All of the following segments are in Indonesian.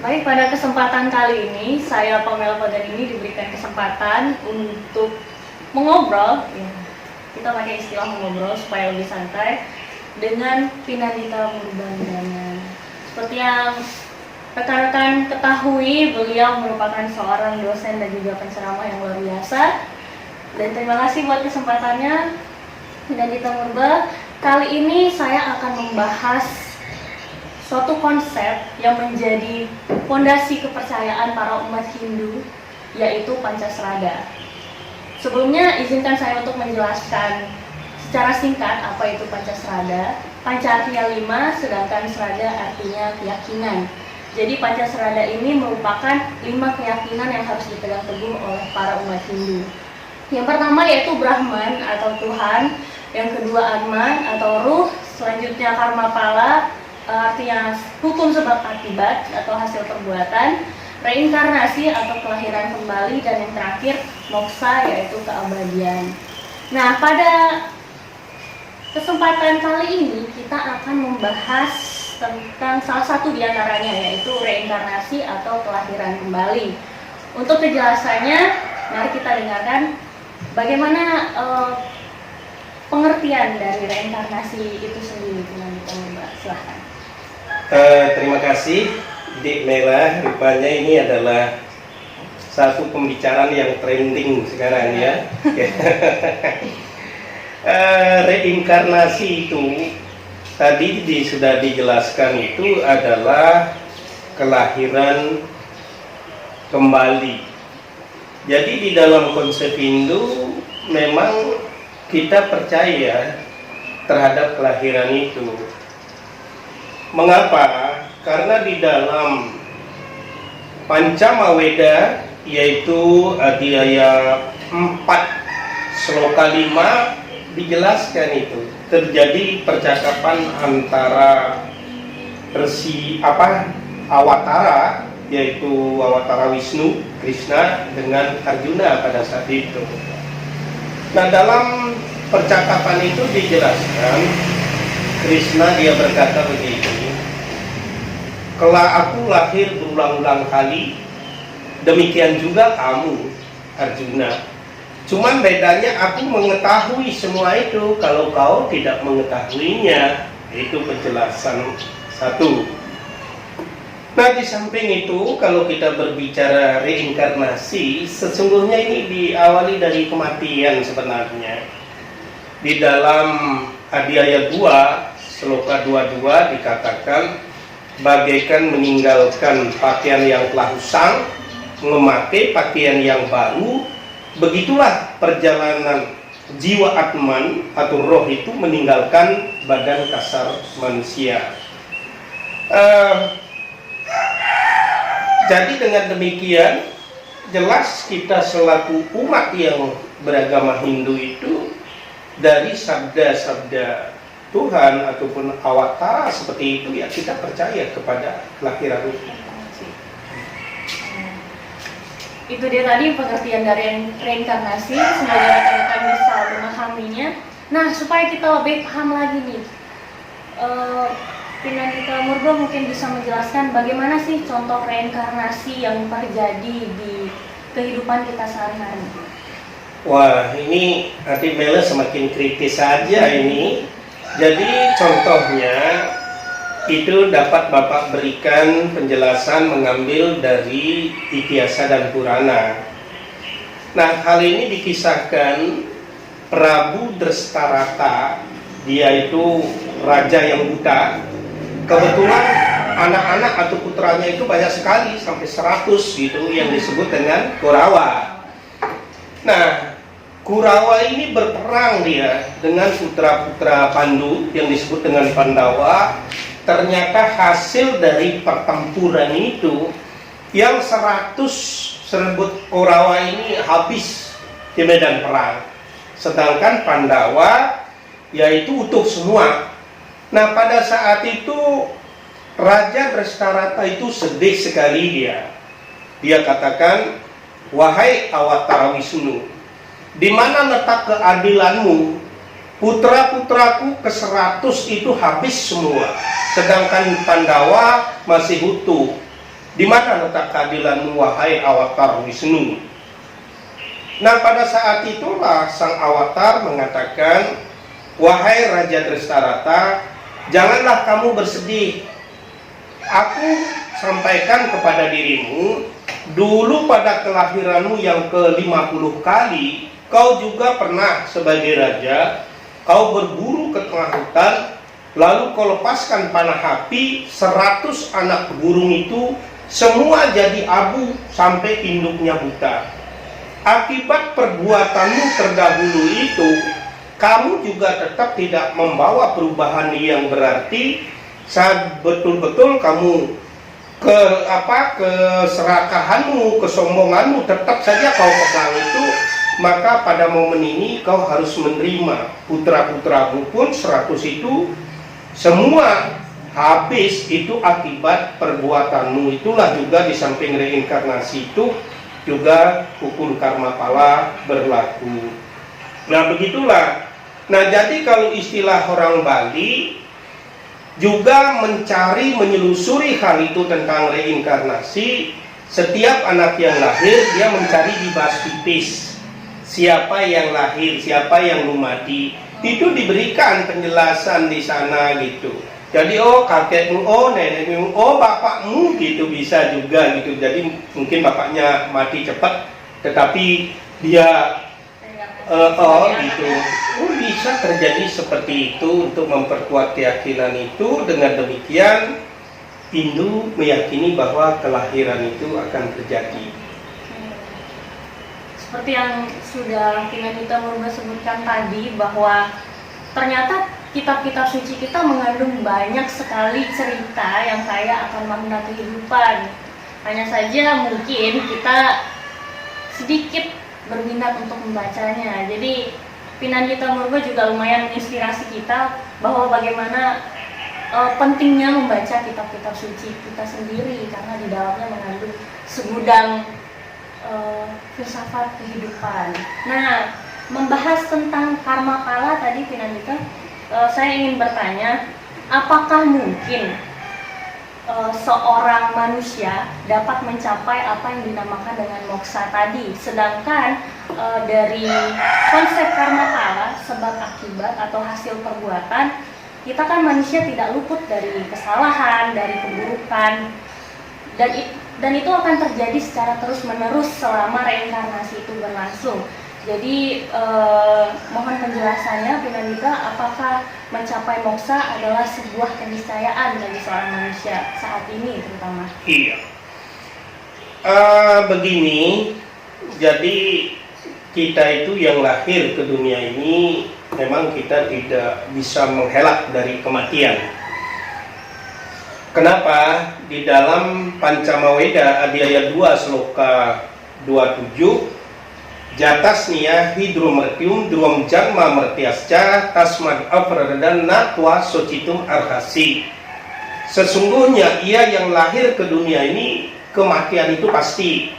Baik, pada kesempatan kali ini saya Pamela Pagan ini diberikan kesempatan untuk mengobrol, ya, kita pakai istilah mengobrol supaya lebih santai, dengan Pinandita Murbandana. Seperti yang rekan-rekan ketahui, beliau merupakan seorang dosen dan juga penceramah yang luar biasa. Dan terima kasih buat kesempatannya, Pinandita Murba. Kali ini saya akan membahas suatu konsep yang menjadi fondasi kepercayaan para umat Hindu, yaitu Pancasrada. Sebelumnya izinkan saya untuk menjelaskan secara singkat apa itu Pancasrada. Panca artinya 5, sedangkan Srada artinya keyakinan. Jadi Pancasrada ini merupakan 5 keyakinan yang harus dipegang teguh oleh para umat Hindu. Yang pertama yaitu Brahman atau Tuhan, yang kedua Atman atau Ruh, selanjutnya Karma Pala, artinya hukum sebab akibat atau hasil perbuatan, reinkarnasi atau kelahiran kembali, dan yang terakhir moksa yaitu keabadian. Nah, pada kesempatan kali ini kita akan membahas tentang salah satu diantaranya, yaitu reinkarnasi atau kelahiran kembali. Untuk kejelasannya, mari kita dengarkan bagaimana pengertian dari reinkarnasi itu sendiri. Silahkan. Terima kasih Dik Mela. Rupanya ini adalah satu pembicaraan yang trending sekarang ya. Reinkarnasi itu tadi sudah dijelaskan, itu adalah kelahiran kembali. Jadi di dalam konsep Hindu memang kita percaya terhadap kelahiran itu. Mengapa? Karena di dalam Pancamaweda, yaitu Adhyaya 4 Sloka 5, dijelaskan itu terjadi percakapan antara Awatara, yaitu Awatara Wisnu Krishna dengan Arjuna pada saat itu. Nah, dalam percakapan itu dijelaskan, Krishna dia berkata begini, "Kelak aku lahir berulang-ulang kali, demikian juga kamu, Arjuna. Cuman bedanya aku mengetahui semua itu, kalau kau tidak mengetahuinya." Itu penjelasan satu. Nah, di samping itu, kalau kita berbicara reinkarnasi, sesungguhnya ini diawali dari kematian sebenarnya. Di dalam Adhyaya 2 Sloka 22 dikatakan, bagaikan meninggalkan pakaian yang telah usang, memakai pakaian yang baru, begitulah perjalanan jiwa Atman atau roh itu meninggalkan badan kasar manusia. Jadi dengan demikian, jelas kita selaku umat yang beragama Hindu itu, dari sabda-sabda Tuhan ataupun awatara seperti itu, ya kita percaya kepada kelahiran itu. Itu dia tadi pengertian dari reinkarnasi. Semoga rekan-rekan bisa memahaminya. Nah, supaya kita lebih paham lagi nih, Pinandita Murba mungkin bisa menjelaskan bagaimana sih contoh reinkarnasi yang terjadi di kehidupan kita sehari-hari. Wah, ini Adik Mela semakin kritis saja ini. Jadi contohnya itu dapat Bapak berikan penjelasan mengambil dari Ityasa dan Purana. Nah, hal ini dikisahkan Prabu Drestarata, dia itu raja yang buta. Kebetulan anak-anak atau putranya itu banyak sekali, sampai 100 gitu, yang disebut dengan Kurawa. Nah, Kurawa ini berperang dia dengan putra-putra Pandu yang disebut dengan Pandawa. Ternyata hasil dari pertempuran itu, yang 100 serbut Kurawa ini habis di medan perang, sedangkan Pandawa yaitu utuh semua. Nah, pada saat itu Raja Drestarata itu sedih sekali dia. Dia katakan, "Wahai Awatara Wisnu, di mana letak keadilanmu? Putra-putraku ke-100 itu habis semua, sedangkan Pandawa masih utuh. Di mana letak keadilanmu, wahai Awatara Wisnu?" Nah, pada saat itulah sang Awatar mengatakan, "Wahai Raja Drestarata, janganlah kamu bersedih. Aku sampaikan kepada dirimu, dulu pada kelahiranmu yang ke-50 kali, kau juga pernah sebagai raja, kau berburu ke tengah hutan, lalu kau lepaskan panah api, 100 anak burung itu semua jadi abu sampai induknya buta. Akibat perbuatanmu terdahulu itu, kamu juga tetap tidak membawa perubahan yang berarti. Saat betul-betul kamu keserakahanmu, kesombonganmu tetap saja kau pegang itu, maka pada momen ini kau harus menerima putra-putramu pun 100 itu semua habis, itu akibat perbuatanmu." Itulah juga di samping reinkarnasi itu juga hukum karma pala berlaku. Nah, begitulah. Nah, jadi kalau istilah orang Bali juga mencari, menyelusuri hal itu tentang reinkarnasi. Setiap anak yang lahir, dia mencari di baspipis. Siapa yang lahir, siapa yang lumadi, itu diberikan penjelasan di sana gitu. Jadi, oh kakekmu, oh nenekmu, oh bapakmu gitu, bisa juga gitu. Jadi mungkin bapaknya mati cepat, tetapi dia gitu. Oh, bisa terjadi seperti itu untuk memperkuat keyakinan itu. Dengan demikian Hindu meyakini bahwa kelahiran itu akan terjadi. Seperti yang sudah Pinandita Murba sebutkan tadi, bahwa ternyata kitab-kitab suci kita mengandung banyak sekali cerita yang kaya akan makna kehidupan. Hanya saja mungkin kita sedikit berminat untuk membacanya. Jadi Pinandita Murba juga lumayan menginspirasi kita bahwa bagaimana pentingnya membaca kitab-kitab suci kita sendiri, karena di dalamnya mengandung segudang filsafat kehidupan. Nah, membahas tentang karma pala tadi Pinandita, saya ingin bertanya, apakah mungkin seorang manusia dapat mencapai apa yang dinamakan dengan moksa tadi, sedangkan dari konsep karma pala, sebab akibat atau hasil perbuatan, kita kan manusia tidak luput dari kesalahan, dari keburukan, dan itu akan terjadi secara terus menerus selama reinkarnasi itu berlangsung. Jadi mohon penjelasannya Pinandita, apakah mencapai moksa adalah sebuah keniscayaan bagi seorang manusia saat ini terutama? Iya. Begini, jadi kita itu yang lahir ke dunia ini memang kita tidak bisa menghelak dari kematian. Kenapa? Di dalam Pancamaweda Adhyaya 2 Sloka 27, Jatasnya hidromertium drum jangma mertiasca tasmad afradan natwa socitum arhasi. Sesungguhnya ia yang lahir ke dunia ini, kematian itu pasti.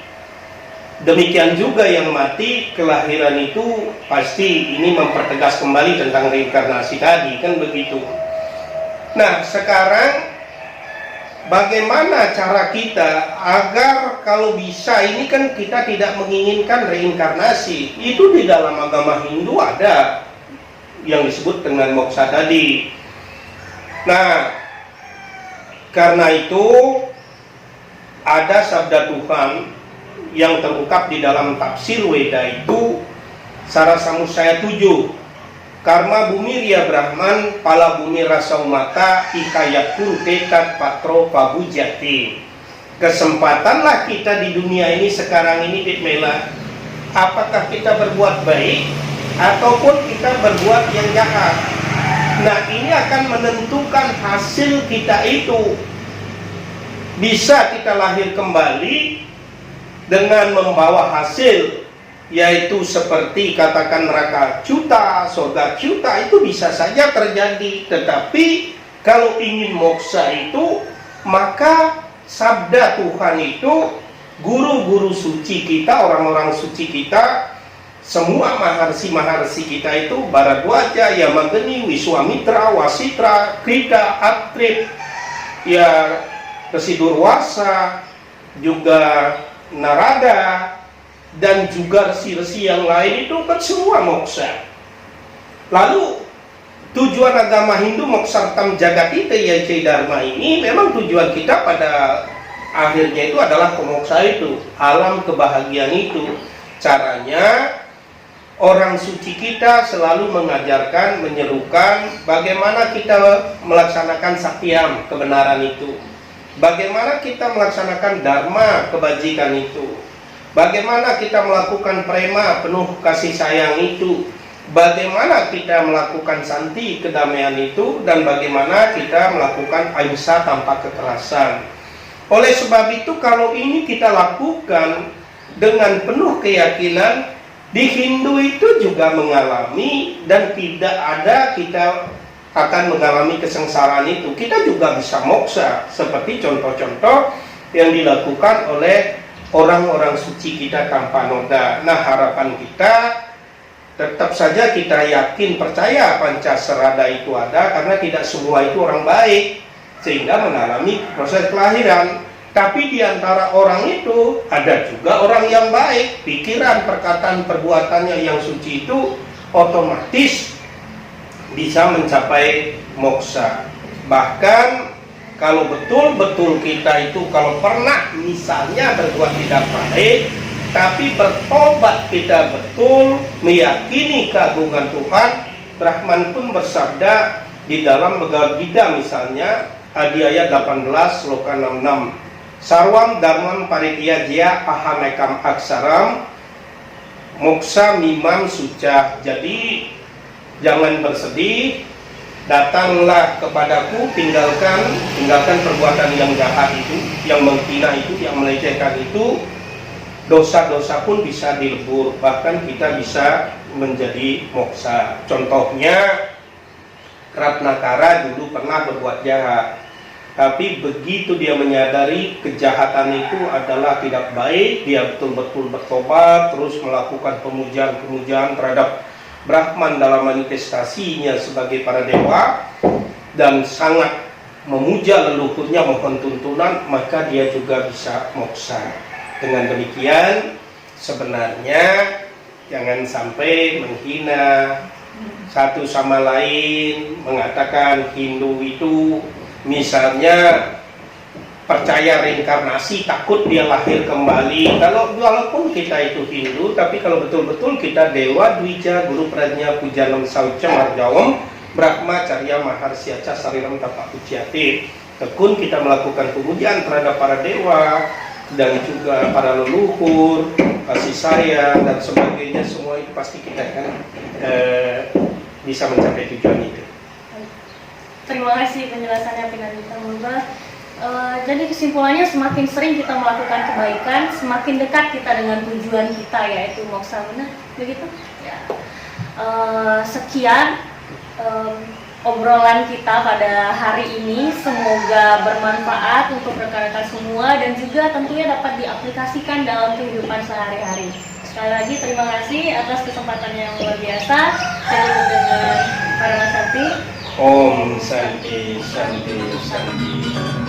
Demikian juga yang mati, kelahiran itu pasti. Ini mempertegas kembali tentang reinkarnasi tadi, kan begitu. Nah, sekarang bagaimana cara kita agar kalau bisa, ini kan kita tidak menginginkan reinkarnasi. Itu di dalam agama Hindu ada yang disebut dengan moksa tadi. Nah, karena itu ada sabda Tuhan yang terungkap di dalam tafsir Weda itu Sarasamusaya 7. Karma bumi ria Brahman, pala bumi rasa umata, ikayak kurtetat patro pabujati. Kesempatanlah kita di dunia ini sekarang ini, Ditmela. Apakah kita berbuat baik ataupun kita berbuat yang jahat? Nah, ini akan menentukan hasil kita itu. Bisa kita lahir kembali dengan membawa hasil, yaitu seperti katakan neraka cuta, surga cuta, itu bisa saja terjadi. Tetapi Kalau ingin moksa itu, maka sabda Tuhan itu, guru-guru suci kita, orang-orang suci kita, semua maharsi-maharsi kita itu, Bharadwaja, Yamagni, Wiswamitra, Wasitra, Krita, Atrip, ya Resi-Durwasa, juga Narada, dan juga resi-resi yang lain itu kan semua moksa. Lalu tujuan agama Hindu Moksartam Jagatita Yaitu Dharma ini, memang tujuan kita pada akhirnya itu adalah pemoksa itu, alam kebahagiaan itu. Caranya orang suci kita selalu mengajarkan, menyerukan bagaimana kita melaksanakan satyam, kebenaran itu, bagaimana kita melaksanakan dharma, kebajikan itu, bagaimana kita melakukan prema, penuh kasih sayang itu, bagaimana kita melakukan santi, kedamaian itu, dan bagaimana kita melakukan ahimsa tanpa kekerasan. Oleh sebab itu, kalau ini kita lakukan dengan penuh keyakinan, di Hindu itu juga mengalami, dan tidak ada kita akan mengalami kesengsaraan itu. Kita juga bisa moksa, seperti contoh-contoh yang dilakukan oleh orang-orang suci kita tanpa noda. Nah, harapan kita tetap saja kita yakin, percaya Pancasrada itu ada, karena tidak semua itu orang baik sehingga mengalami proses kelahiran. Tapi di antara orang itu ada juga orang yang baik, pikiran, perkataan, perbuatannya yang suci itu otomatis bisa mencapai moksa. Bahkan kalau betul-betul kita itu, kalau pernah misalnya berbuat tidak baik, tapi bertobat kita betul, meyakini keagungan Tuhan, Brahman pun bersabda di dalam Bhagavad Gita misalnya, di ayat 18, sloka 66, Sarwam Dharmam Parityajya Ahamekam Aksaram Moksa Mimam Suca. Jadi jangan bersedih, datanglah kepadaku, tinggalkan perbuatan yang jahat itu, yang menghina itu, yang melecehkan itu. Dosa-dosa pun bisa dilebur, bahkan kita bisa menjadi moksa. Contohnya Ratnakara dulu pernah berbuat jahat, tapi begitu dia menyadari kejahatan itu adalah tidak baik, dia betul-betul bertobat, terus melakukan pemujaan-pemujaan terhadap Brahman dalam manifestasinya sebagai para dewa, dan sangat memuja leluhurnya, mohon tuntunan, maka dia juga bisa moksa. Dengan demikian, sebenarnya jangan sampai menghina satu sama lain, mengatakan Hindu itu misalnya percaya reinkarnasi, takut dia lahir kembali. Walaupun kita itu Hindu, tapi kalau betul-betul kita Dewa Dwija Guru Prajna Pujanam Sauca Marjawam Brahma Carya Maharsyaca Sariram Tapak Uciati, tekun kita melakukan pemujaan terhadap para dewa dan juga para leluhur, kasih sayang dan sebagainya, semua itu pasti kita akan bisa mencapai tujuan itu. Terima kasih penjelasannya Pinandita Murba. Jadi kesimpulannya, semakin sering kita melakukan kebaikan, semakin dekat kita dengan tujuan kita, yaitu moksa, benar begitu? Ya. Sekian obrolan kita pada hari ini, semoga bermanfaat untuk rekan-rekan semua dan juga tentunya dapat diaplikasikan dalam kehidupan sehari-hari. Sekali lagi terima kasih atas kesempatannya yang luar biasa. Saya ditutup dengan Paramasanti. Om Santi Santi Santi.